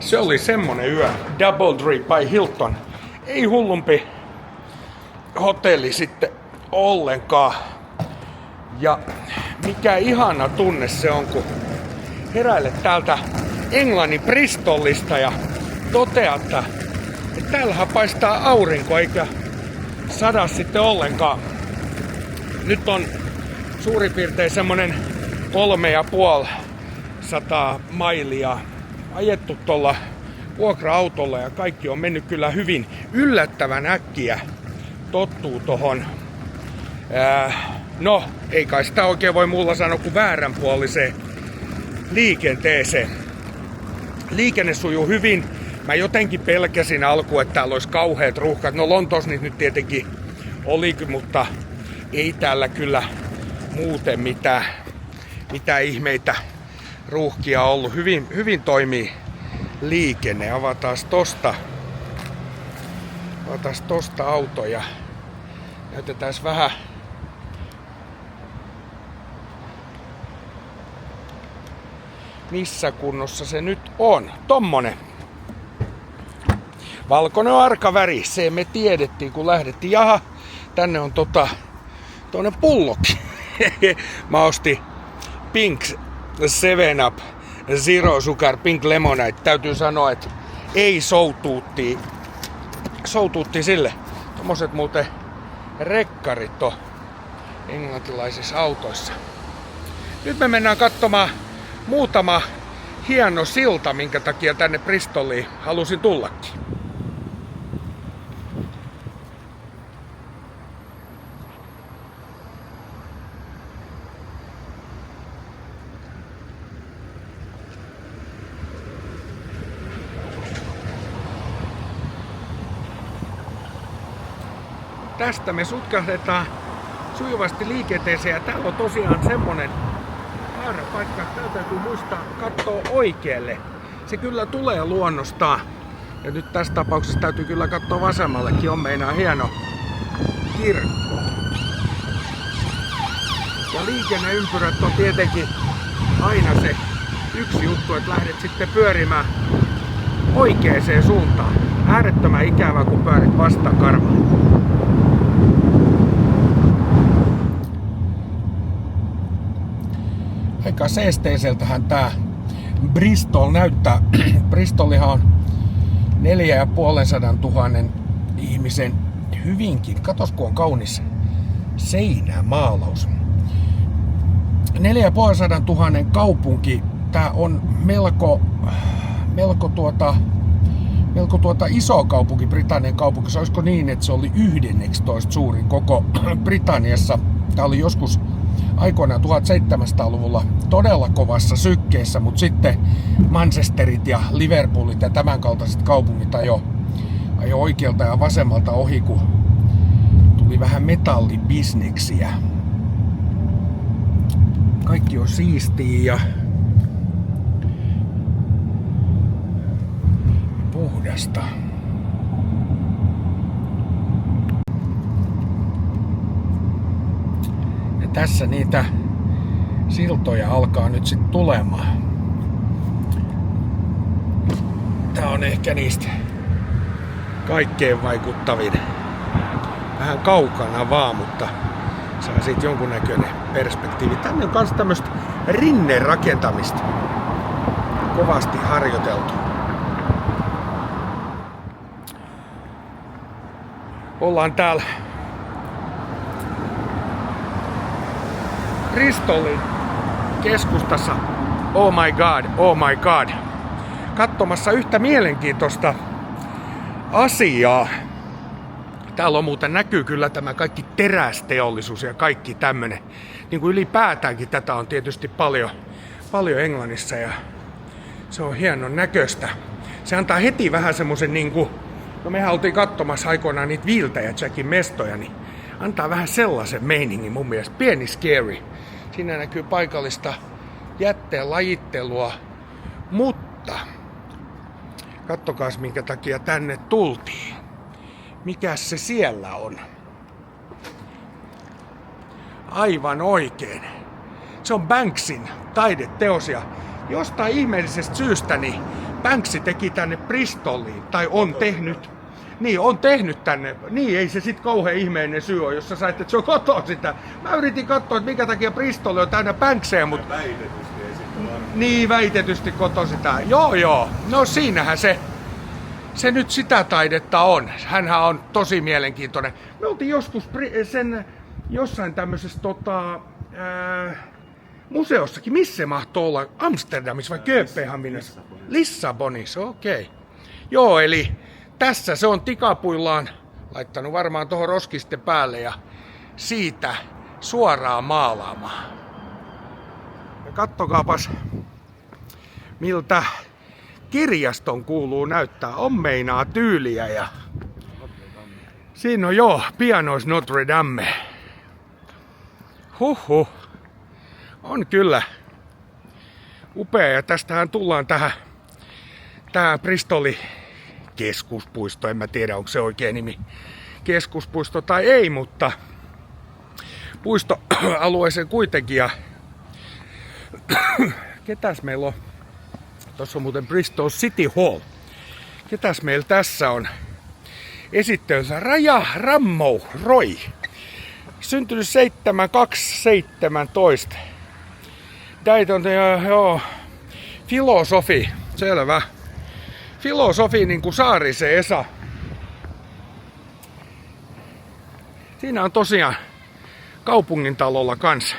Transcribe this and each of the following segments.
Se oli semmonen yö. Doubletree by Hilton. Ei hullumpi hotelli sitten ollenkaan. Ja mikä ihana tunne se on, kun heräilet täältä Englannin Bristolista ja toteat, että täällähän paistaa aurinko eikä sada sitten ollenkaan. Nyt on suurin piirtein semmonen 350 mailia ajettu tuolla vuokra-autolla ja kaikki on mennyt kyllä hyvin yllättävän äkkiä. Tottuu tohon. No, ei kai sitä oikein voi muulla sanoa kuin vääränpuoliseen liikenteeseen. Liikenne sujuu hyvin. Mä jotenkin pelkäsin alkuun, että täällä olisi kauheat ruuhkat. No Lontoossa nyt tietenkin olikin, mutta ei täällä kyllä muuten mitään ihmeitä ruuhkia ollut. Hyvin toimii liikenne. Avataan tosta autoja. Näytetään vähän. Missä kunnossa se nyt on. Tommonen. Valkoinen on arka väri. Se me tiedettiin kun lähdettiin. Jaha, tänne on toinen pullokin. Mä ostin Pink 7up Zero Sugar Pink Lemonade. Täytyy sanoa, että ei soutuutti sille. Tommoset muuten rekkarit on englantilaisissa autoissa. Nyt me mennään katsomaan muutama hieno silta, minkä takia tänne Bristoliin halusin tullakin. Tästä me sutkahdetaan sujuvasti liikenteeseen ja täällä on tosiaan semmonen paikka, että täällä täytyy muistaa katsoa oikealle. Se kyllä tulee luonnostaan. Ja nyt tässä tapauksessa täytyy kyllä katsoa vasemmallekin, on meinaa hieno kirkko. Ja liikenneympyrät on tietenkin aina se yksi juttu, että lähdet sitten pyörimään oikeaan suuntaan. Äärettömän ikävä, kun pyörit vastakarvaan. Aika seesteiseltähän tää Bristol näyttää. Bristolihan on 450 000 ihmisen hyvinkin. Katos kun on kaunis seinämaalaus. 450 000 kaupunki. Tää on melko iso kaupunki, Britannian kaupunki. Se olisiko niin, että se oli 11 suurin koko Britanniassa. Tää oli joskus aikoinaan 1700-luvulla todella kovassa sykkeessä, mutta sitten Manchesterit ja Liverpoolit ja tämän kaltaiset kaupungit ajo oikealta ja vasemmalta ohi, kun tuli vähän metallibisneksiä. Kaikki on siistiä ja puhdasta. Tässä niitä siltoja alkaa nyt sitten tulemaan. Tää on ehkä niistä kaikkein vaikuttavin. Vähän kaukana vaan, mutta saa siitä jonkunnäköinen perspektiivi. Tänne on kans tämmöstä rinnerakentamista. Kovasti harjoiteltu. Ollaan täällä Bristolin keskustassa, oh my god, katsomassa yhtä mielenkiintoista asiaa. Täällä on muuten näkyy kyllä tämä kaikki terästeollisuus ja kaikki tämmönen. Niin kuin ylipäätäänkin tätä on tietysti paljon Englannissa ja se on hienon näköistä. Se antaa heti vähän semmosen niinku, no mehän oltiin katsomassa aikoinaan niitä Viltä ja Jackin mestoja, niin antaa vähän sellaisen meiningin mun mielestä. Pieni scary. Siinä näkyy paikallista jätteen lajittelua, mutta kattokaas minkä takia tänne tultiin. Mikäs se siellä on? Aivan oikein. Se on Banksin taideteos ja jostain ihmeellisestä syystä niin Banksy teki tänne Bristoliin, tai on tehnyt. Niin, on tehnyt tänne. Niin, ei se sit kauhean ihmeellinen syy ole, jos sä sait, että se on kotoa sitä. Mä yritin katsoa, että minkä takia Bristol on täynnä Bankseja, mutta... Väitetysti ei sitten varmaan. Niin, väitetysti kotoa sitä. Joo. No siinähän se nyt sitä taidetta on. Hänhän on tosi mielenkiintoinen. Me oltiin joskus sen jossain tämmöisessä museossakin. Missä se mahtoi olla? Amsterdamissa vai Kööpenhaminassa? Lissabonissa, okei. Joo, eli tässä se on tikapuillaan laittanut varmaan tuohon roskisten päälle ja siitä suoraan maalaamaan. Ja kattokaapas, miltä kirjaston kuuluu näyttää. On meinaa tyyliä ja siinä on pianois Notre Dame. Huhhuh. On kyllä upea ja tästähän tullaan tähän Bristolin keskuspuisto. En mä tiedä, onko se oikea nimi keskuspuisto tai ei, mutta puistoalueeseen kuitenkin. Ja ketäs meillä on? Tuossa on muuten Bristol City Hall. Ketäs meillä tässä on? Esittelyssä Raja Rammou Roy. Syntynyt 7217. Dayton, filosofi. Selvä. Filosofi niin kuin Saarisen Esa. Siinä on tosiaan kaupungintalolla kanssa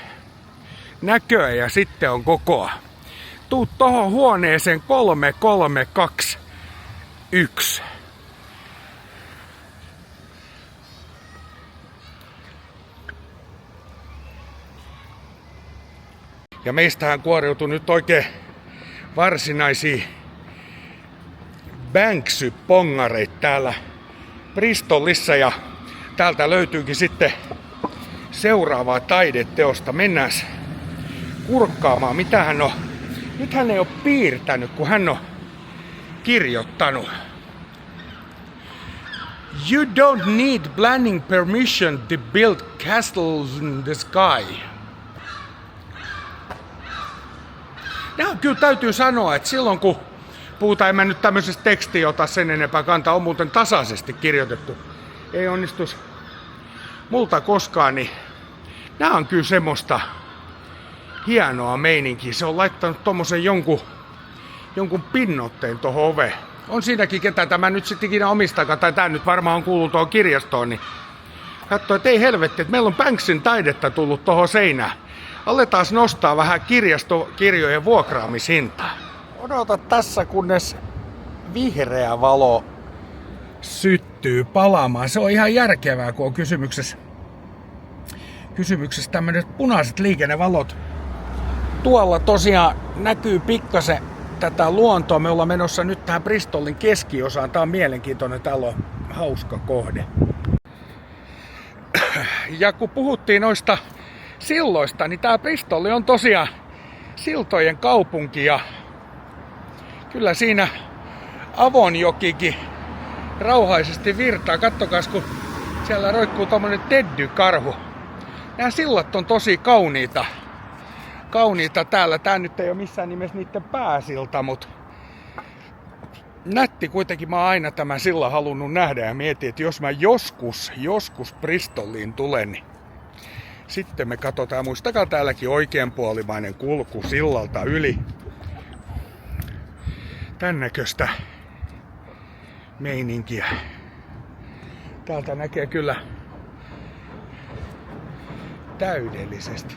näköä ja sitten on kokoa. Tuu tohon huoneeseen 3321. Ja meistähän kuoriutui nyt oikein varsinaisia Banksy-pongareita täällä Bristolissa ja täältä löytyykin sitten seuraavaa taideteosta. Mennään kurkkaamaan, mitä hän on. Nyt hän ei ole piirtänyt, kun hän on kirjoittanut. You don't need planning permission to build castles in the sky. Ja kyllä täytyy sanoa, että silloin kun puhutaan, en mä nyt tämmöisestä tekstiä ota sen enempää kantaa, on muuten tasaisesti kirjoitettu. Ei onnistus multa koskaan, niin nää on kyllä semmoista hienoa meininkiä. Se on laittanut tommosen jonkun pinnotteen tohon oveen. On siinäkin, ketä tämä nyt sitten ikinä omistakaan, tai tää nyt varmaan on kuullut tuohon kirjastoon, niin katsoo, että ei helvetti, että meillä on Banksyn taidetta tullut tohon seinään. Aletaan nostaa vähän kirjastokirjojen vuokraamishintaa. Odota tässä, kunnes vihreä valo syttyy palaamaan. Se on ihan järkevää, kun on kysymyksessä tämmöiset punaiset liikennevalot. Tuolla tosiaan näkyy pikkasen tätä luontoa. Me ollaan menossa nyt tähän Bristolin keskiosaan. Tää on mielenkiintoinen, täällä on hauska kohde. Ja kun puhuttiin noista silloista, niin tää Bristol on tosiaan siltojen kaupunki ja kyllä siinä Avonjokikin rauhaisesti virtaa. Kattokas, kun siellä roikkuu tommonen teddykarhu. Nämä sillat on tosi kauniita täällä. Tää nyt ei ole missään nimessä niiden pääsilta, mutta nätti kuitenkin. Mä oon aina tämän sillan halunnut nähdä ja mietin, että jos mä joskus Bristoliin tulen, niin sitten me katsotaan. Muistakaa täälläkin oikeanpuolimainen kulku sillalta yli. Tän näköistä meininkiä. Täältä näkee kyllä täydellisesti.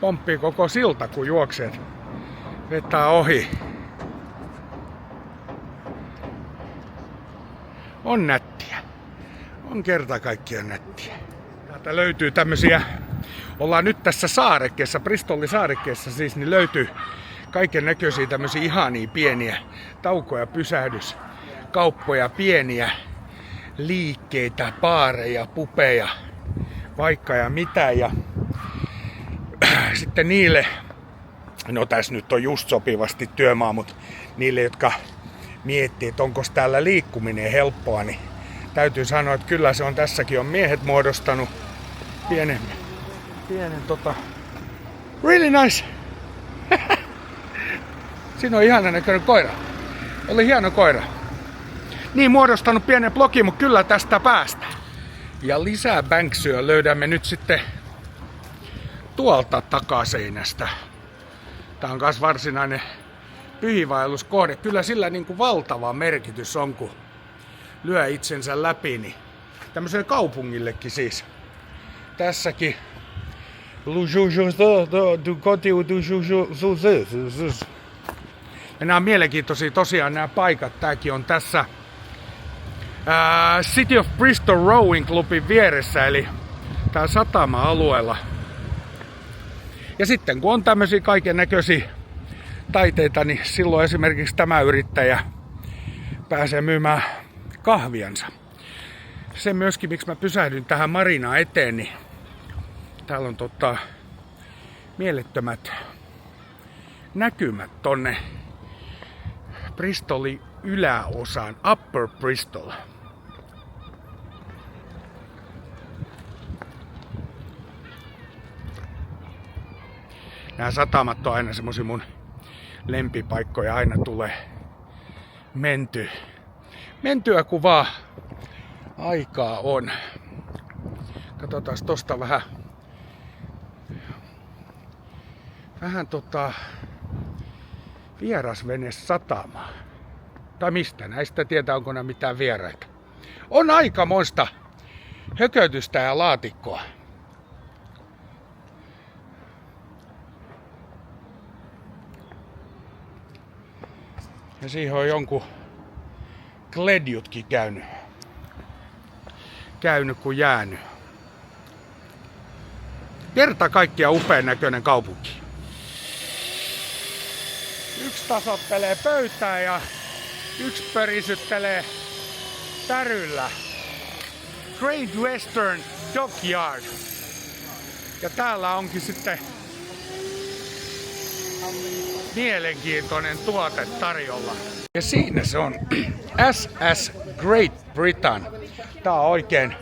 Pomppii koko silta, kun juokset vetää ohi. On nättiä. On kerta kaikkiaan nättiä. Täältä löytyy tämmösiä, ollaan nyt tässä saarekkeessa, Bristolin saarekkeessa siis, niin löytyy kaiken näköisiä tämmöisiä ihania pieniä tauko- pysähdys, kauppoja, pieniä liikkeitä, baareja, pubeja, vaikka ja mitä. Ja sitten niille, no tässä nyt on just sopivasti työmaa, mutta niille, jotka miettii, että onko täällä liikkuminen helppoa, niin täytyy sanoa, että kyllä se on, tässäkin on miehet muodostanut pienen really nice Siinä on ihana näköinen koira. Oli hieno koira. Niin, muodostanut pienen blogin, mutta kyllä tästä päästä. Ja lisää Banksyä löydämme nyt sitten tuolta takaseinästä. Tää on kas varsinainen pyhiinvaelluskohde. Kyllä sillä niin kuin valtava merkitys on, kun lyö itsensä läpi. Niin tämmöiselle kaupungillekin siis. Tässäkin. Ja nämä on mielenkiintoisia tosiaan nämä paikat. Tääkin on tässä City of Bristol Rowing Clubin vieressä, eli tää satama-alueella. Ja sitten kun on tämmöisiä kaiken näköisiä taiteita, niin silloin esimerkiksi tämä yrittäjä pääsee myymään kahviansa. Se myöskin, miksi mä pysähdyn tähän marinaan eteen, niin täällä on mielettömät näkymät tonne Bristolin yläosaan, Upper Bristol. Nämä satamat on aina semmosia mun lempipaikkoja, aina tulee mentyä kun vaan aikaa on. Katsotaan tosta vähän vierasvene satama. Tai mistä näistä tietää, onko nämä mitään vieraita. On aika monsta hökötystä ja laatikkoa. Ja siihen on jonkun kledjutkin käynyt kun jäänyt. Kerta kaikkiaan upean näköinen kaupunki. Yksi tasottelee pöytää ja yksi pörisyttelee täryllä. Great Western Dockyard. Ja täällä onkin sitten mielenkiintoinen tuote tarjolla. Ja siinä se on SS Great Britain. Tää on oikein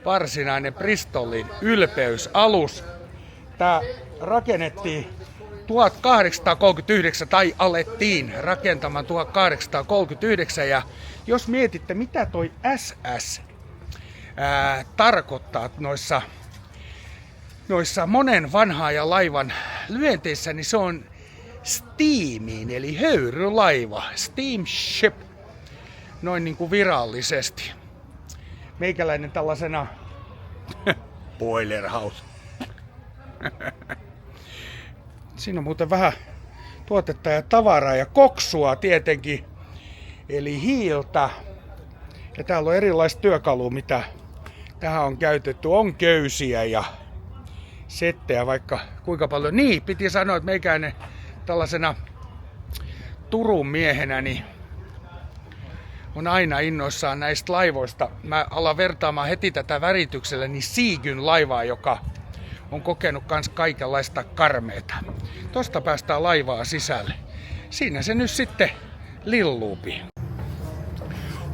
varsinainen Bristolin ylpeysalus. Tää rakennettiin 1839 tai alettiin rakentamaan 1839. Ja jos mietitte mitä toi SS tarkoittaa noissa monen vanhaajan laivan lyönteissä, niin se on steamiin eli höyrylaiva, steamship, noin niin kuin virallisesti. Meikäläinen tällaisena boiler house. Siinä on muuten vähän tuotetta ja tavaraa ja koksua tietenkin, eli hiiltä. Ja täällä on erilaista työkalua, mitä tähän on käytetty. On köysiä ja settejä vaikka kuinka paljon. Niin, piti sanoa, että meikäinen tällaisena Turun miehenä niin on aina innoissaan näistä laivoista. Mä alan vertaamaan heti tätä värityksellä niin Seagyn laivaa, joka on kokenut kans kaikenlaista karmeeta. Tosta päästään laivaa sisälle. Siinä se nyt sitten lilluupi.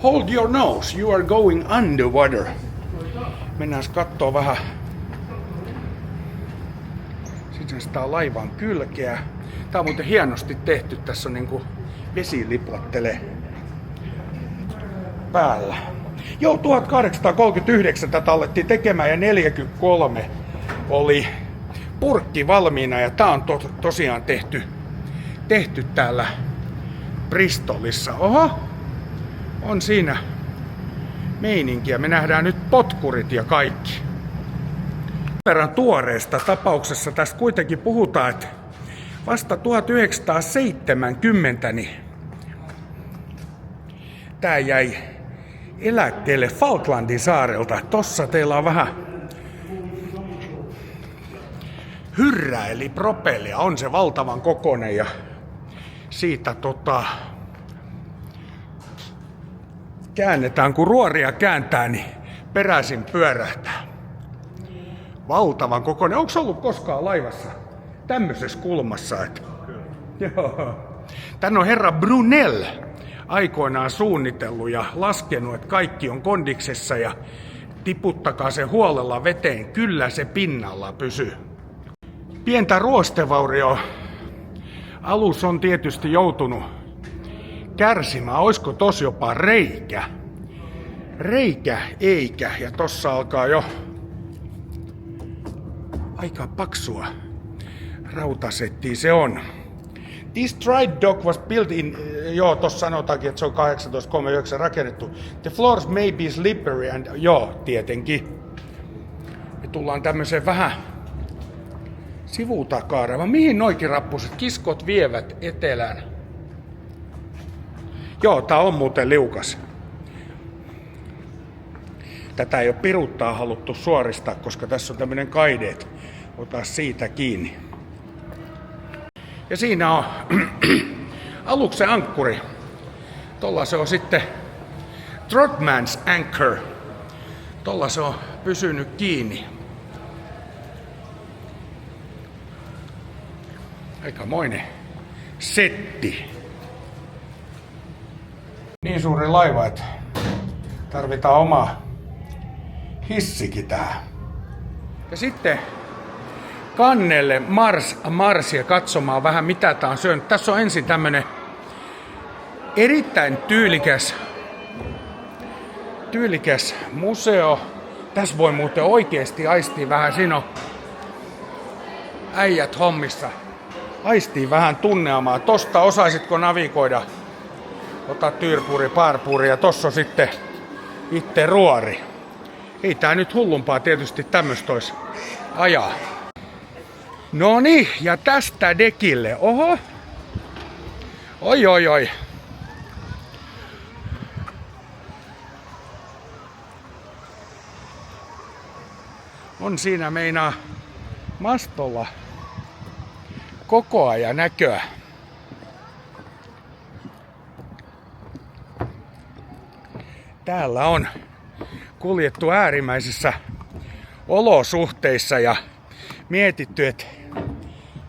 Hold your nose, you are going underwater. Mennään kattoo vähän sitä laivan kylkeä. Tää on muuten hienosti tehty. Tässä on niinku vesi liplattelee päällä. Joo, 1839 tätä alettiin tekemään ja 43 oli purkki valmiina ja tää on tosiaan tehty täällä Bristolissa. Oho, on siinä meininkiä. Me nähdään nyt potkurit ja kaikki. Verran tuoreesta tapauksessa tästä kuitenkin puhutaan, että vasta 1970 niin tää jäi eläkkeelle Falklandin saarelta. Tossa teillä on vähän hyrrä eli propellia. On se valtavan kokoinen ja siitä käännetään, kun ruoria kääntää, niin peräisin pyörähtää. Valtavan kokoinen. Onko ollut koskaan laivassa tämmöisessä kulmassa? Joo. Tän on herra Brunel aikoinaan suunnitellut ja laskenut, että kaikki on kondiksessa ja tiputtakaa se huolella veteen. Kyllä se pinnalla pysyy. Pientä ruostevaurio Alus on tietysti joutunut kärsimään. Oisko tos jopa reikä? Reikä eikä. Ja tossa alkaa jo aika paksua rautasettiä se on. This Stride Dock was built in, joo, tossa sanotaankin, että se on 1839 rakennettu. The floors may be slippery and, joo, tietenkin. Me tullaan tämmöiseen vähän sivutakaaraan. Mihin noikin rappuset? Kiskot vievät etelään. Joo, tää on muuten liukas. Tätä ei ole piruttaa haluttu suoristaa, koska tässä on tämmönen kaideet. Ota siitä kiinni. Ja siinä on aluksen ankkuri. Tolla se on sitten Trotman's Anchor. Tolla se on pysynyt kiinni. Aikamoinen setti. Niin suuri laiva, että tarvitaan oma hissikin tähän. Ja sitten kannelle marsia katsomaan vähän mitä tää on syönyt. Tässä on ensin tämmönen erittäin tyylikäs museo. Tässä voi muuten oikeesti aistia vähän, siinä on äijät hommissa. Aistii vähän tunnelmaa. Tosta osaisitko navigoida? Ota tyrpuri, parpuri ja tossa on sitten itse ruori. Ei tää nyt hullumpaa tietysti tämmöstä ois ajaa. Noniin, ja tästä dekille. Oho. Oi. On siinä meinaa mastolla koko ajan näköä. Täällä on kuljettu äärimmäisissä olosuhteissa ja mietitty, että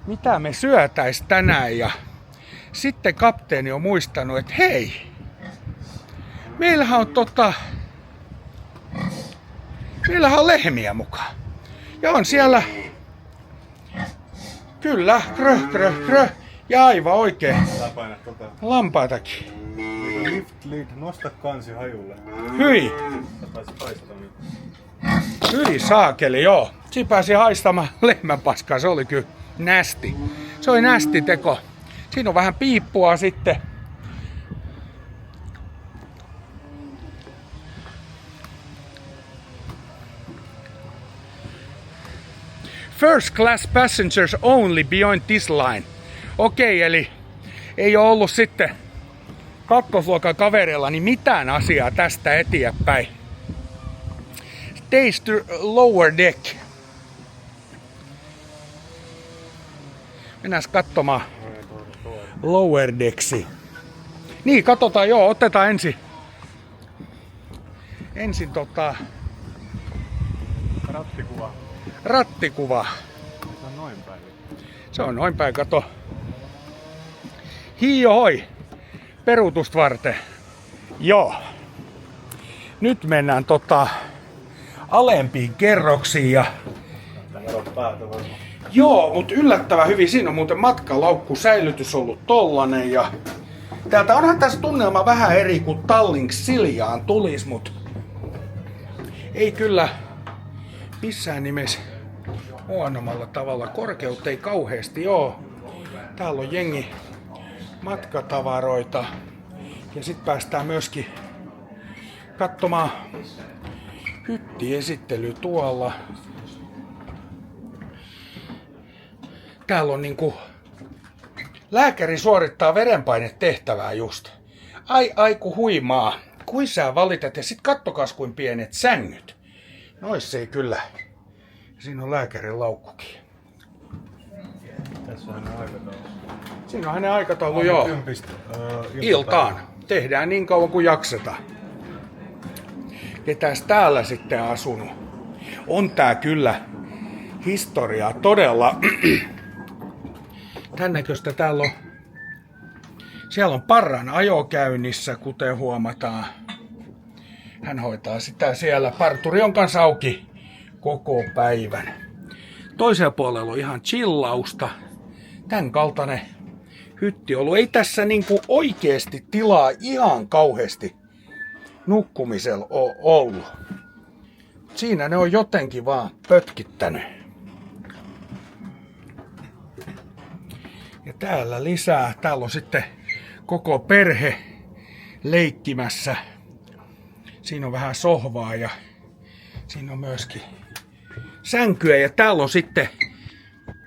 mitä me syötäis tänään. Ja sitten kapteeni on muistanut, että hei, meillähän on lehmiä mukaan. Ja on siellä, kyllä, krö. Ja aivan oikein. Lampaitakin. Lift lead, nosta kansi hajulle. Hyi. Hyi saakeli, joo. Siinä pääsi haistamaan lehmänpaskaa, se oli kyllä nästi. Se oli nästi teko. Siinä on vähän piippua sitten. First class passengers only beyond this line. Okei, eli ei ole ollut sitten kakkosluokan kavereilla niin mitään asiaa tästä eteenpäin. Stays to lower deck. Mennään katsomaan lower decksi. Niin, katsotaan, joo, otetaan ensin rattikuva. Se on noin päin. Se on noin päin, kato. Hoi, peruutusta varten. Joo. Nyt mennään alempiin kerroksiin ja... Joo, mutta yllättävän hyvin. Siinä on muuten matkalaukku säilytys ollut tollanen ja... Täältä onhan tässä tunnelma vähän eri kuin Tallink Siljaan tulis, mut... Ei kyllä missään nimessä huonommalla tavalla. Korkeutta ei kauheasti oo. Täällä on jengi matkatavaroita. Ja sit päästään myöskin katsomaan hyttiesittely tuolla. Täällä on niinku lääkäri suorittaa verenpainetehtävää just. Ai ku huimaa. Kuin sä valitat ja sit kattokas kuin pienet sängyt. Nois ei kyllä. Siinä on lääkärin laukkukin. Tässä on hänen aikataulu. Siinä on hänen aikataulu, joo. Iltaan. Tehdään niin kauan kuin jaksetaan. Ketäs täällä sitten asunut? On tää kyllä historiaa todella. Tän näköistä täällä on. Siellä on parran ajo käynnissä, kuten huomataan. Hän hoitaa sitä siellä. Parturi on kanssa auki koko päivän. Toisella puolella on ihan chillausta. Tän kaltainen hytti ollut. Ei tässä niinku oikeesti tilaa ihan kauheasti nukkumisella ole ollut. Siinä ne on jotenkin vaan pötkittänyt. Ja täällä lisää. Täällä on sitten koko perhe leikkimässä. Siinä on vähän sohvaa ja siinä on myöskin sänkyä. Ja täällä on sitten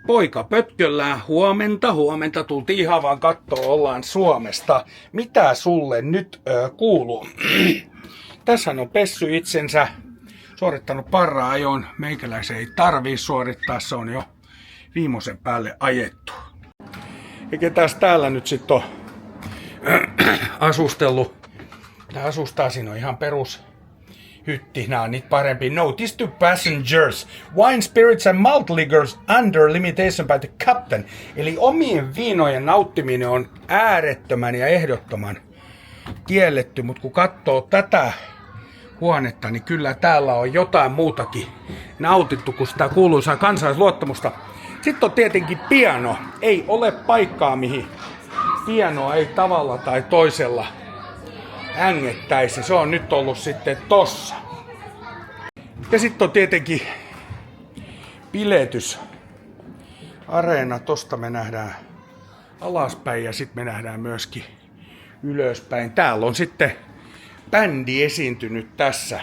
poika pötköllään. Huomenta. Tultiin ihan vaan kattoo, ollaan Suomesta. Mitä sulle nyt kuuluu? Tässä on pessy itsensä. Suorittanut parra-ajon. Meikäläisen ei tarvii suorittaa. Se on jo viimeisen päälle ajettu. Ja ketäs täällä nyt sitten on asustellut? Tää asustaa, siinä on ihan perus hytti. Nää on niitä parempi. Notice to passengers. Wine, spirits and malt liquors under limitation by the captain. Eli omien viinojen nauttiminen on äärettömän ja ehdottoman kielletty. Mutta kun katsoo tätä huonetta, niin kyllä täällä on jotain muutakin nautittu kuin sitä kuuluisaa kansallisluottamusta. Sitten on tietenkin piano. Ei ole paikkaa, mihin pianoa ei tavalla tai toisella ängettäisi. Se on nyt ollut sitten tossa. Ja sitten on tietenkin biletysareena. Tosta me nähdään alaspäin ja sitten me nähdään myöskin ylöspäin. Täällä on sitten bändi esiintynyt tässä.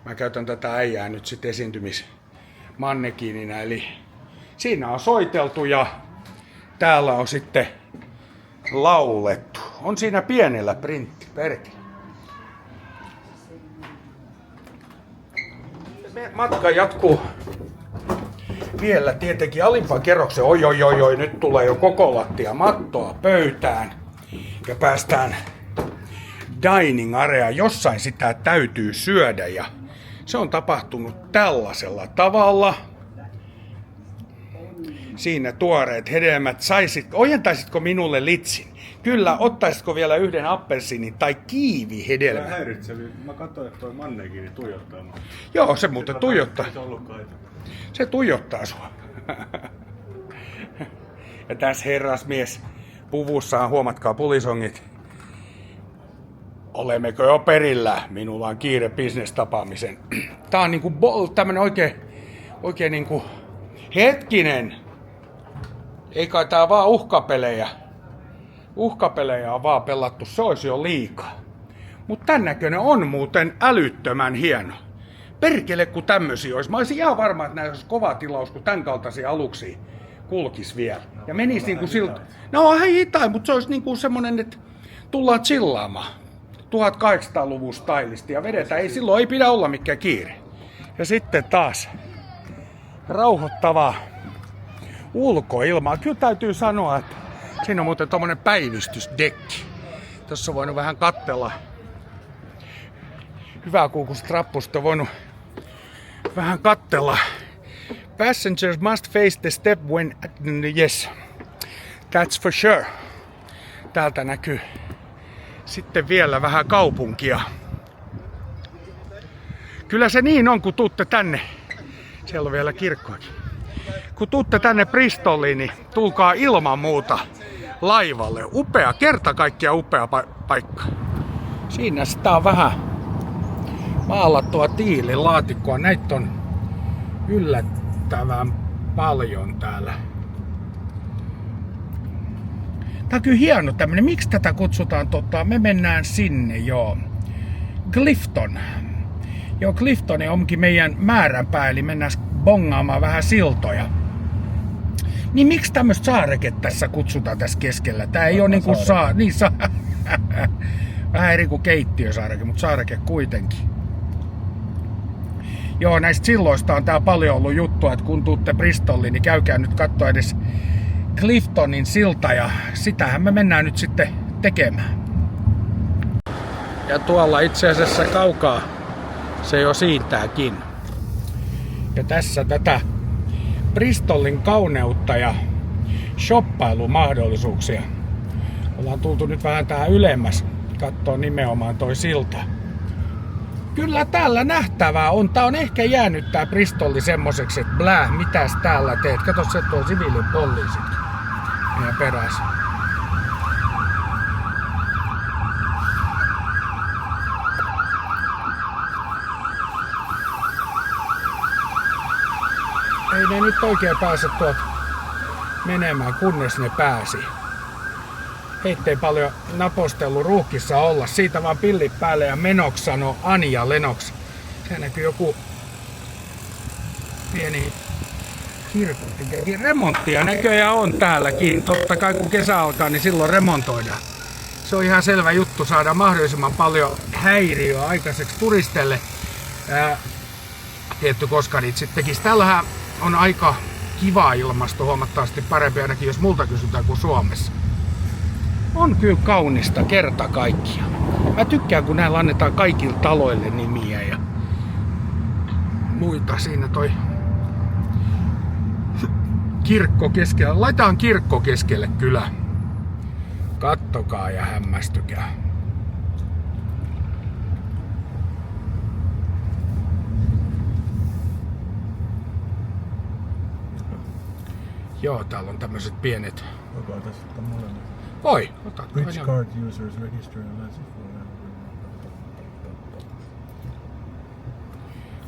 Mä käytän tätä äijää nyt sitten esiintymismannekiinina. Eli siinä on soiteltu ja täällä on sitten laulettu. On siinä pienellä printti, perkele. Matka jatkuu vielä tietenkin alimpaan kerrokseen. Oi, nyt tulee jo koko lattia mattoa pöytään. Ja päästään dining area. Jossain sitä täytyy syödä ja se on tapahtunut tällaisella tavalla. Siinä tuoreet hedelmät. Ojentaisitko minulle litsin? Kyllä, ottaisitko vielä yhden appelsiinin tai kiivihedelmän? Mä häiritselin. Mä katsoin, että toi mannekiini tuijottaa. Joo, se muuten tuijottaa. Se tuijottaa sua. Ja tässä herrasmies puvussaan, huomatkaa pulisongit. Olemmeko jo perillä? Minulla on kiire business-tapaamisen. Tää on niinku tämmönen oikein niinku hetkinen. Ei kai tää vaan uhkapelejä. Uhkapelejä on vaan pelattu, se olisi jo liikaa. Mut tän näköinen on muuten älyttömän hieno. Perkele kun tämmösiä olisi. Mä olisin ihan varma, että näissä olisi kova tilaus, kun tän kaltaisia aluksia kulkis vielä. Ja menisi niinku siltä. No ei hitain, mutta se olisi niinku semmonen, että tullaan chillaamaan. 1800-luvun stylisti ja vedetään. Ei silloin ei pidä olla mikään kiire. Ja sitten taas rauhoittavaa ulkoilmaa. Kyllä täytyy sanoa, että siinä on muuten tommonen päivystysdekki. Tossa on voinut vähän katsella. Hyvä kuukusta rappusta on voinut vähän katsella. Passengers must face the step when... Yes, that's for sure. Täältä näkyy sitten vielä vähän kaupunkia. Kyllä se niin on, kun tuutte tänne. Siellä on vielä kirkkoakin. Kun tuutte tänne Bristoliin, niin tulkaa ilman muuta laivalle. Upea, kerta kaikkiaan upea paikka. Siinä sitä on vähän maalattua tiililaatikkoa. Näitä on yllättävän paljon täällä. Tää on kyllä hieno tämmönen. Miksi tätä kutsutaan? Me mennään sinne, joo. Clifton. Joo, Clifton onkin meidän määränpää, eli mennään bongaamaan vähän siltoja. Niin miksi tämmöistä saareket tässä kutsutaan tässä keskellä? Tää ei oo niinku vähän eri kuin keittiösaareke, mutta saareke kuitenkin. Joo, näistä silloista on tää paljon ollut juttua, että kun tuutte Bristoliin, niin käykää nyt katsoa edes Cliftonin silta ja sitähän me mennään nyt sitten tekemään. Ja tuolla itse asiassa kaukaa se jo siintääkin. Ja tässä tätä Bristolin kauneutta ja shoppailumahdollisuuksia. Ollaan tultu nyt vähän tähän ylemmäs. Katsoo nimenomaan toi silta. Kyllä täällä nähtävää on. Tää on ehkä jäänyt tää Bristoli semmoseksi, että mitäs täällä teet. Kato, se tuo siviilin poliisit meidän perässä. Ei ne nyt oikein pääse tuolta menemään, kunnes ne pääsi. Heitä ei paljon napostellut ruuhkissa olla. Siitä vaan pillit päälle ja menoksi sanoo Anja Lenox. Se näkyy joku pieni kirkon remonttia näköjään on täälläkin. Totta kai kun kesä alkaa, niin silloin remontoidaan. Se on ihan selvä juttu saada mahdollisimman paljon häiriöä aikaiseksi turisteille. Tietty koska niitä sitten tekisi. Täällähän on aika kiva ilmasto, huomattavasti parempi ainakin jos multa kysytään kuin Suomessa. On kyllä kaunista kerta kaikkiaan. Mä tykkään kun näillä annetaan kaikille taloille nimiä ja muita. Siinä toi kirkko keskellä. Laitetaan kirkko keskelle kylä. Kattokaa ja hämmästykää. Joo, täällä on tämmöiset pienet. Voiko tässä ottaa molemmat? Voi, ota. Which card users register unless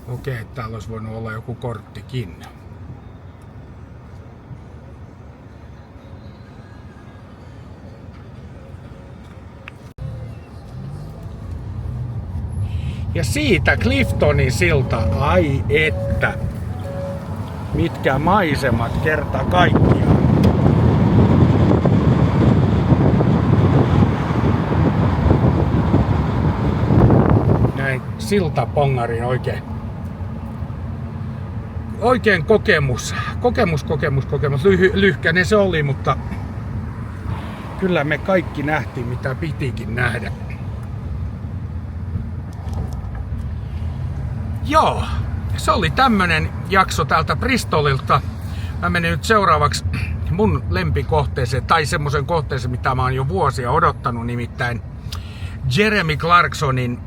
Okei, täällä olisi voinut olla joku korttikin. Ja siitä Cliftonin silta, ai että, mitkä maisemat kerta kaikkiaan. Näin siltapongarin oikein kokemus. Lyhkäinen se oli, mutta kyllä me kaikki nähtiin mitä pitikin nähdä. Joo, se oli tämmönen jakso täältä Bristolilta. Mä menen nyt seuraavaksi mun lempikohteeseen, tai semmoisen kohteeseen, mitä mä oon jo vuosia odottanut, nimittäin Jeremy Clarksonin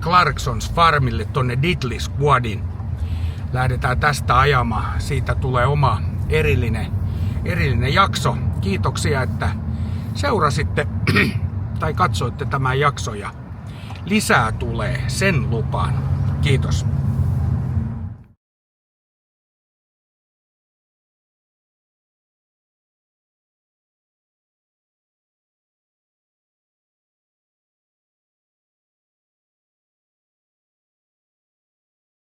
Clarksons Farmille tonne Diddley Squadin. Lähdetään tästä ajamaan. Siitä tulee oma erillinen jakso. Kiitoksia, että seurasitte tai katsoitte tämän jakson ja lisää tulee, sen lupaan. Kiitos.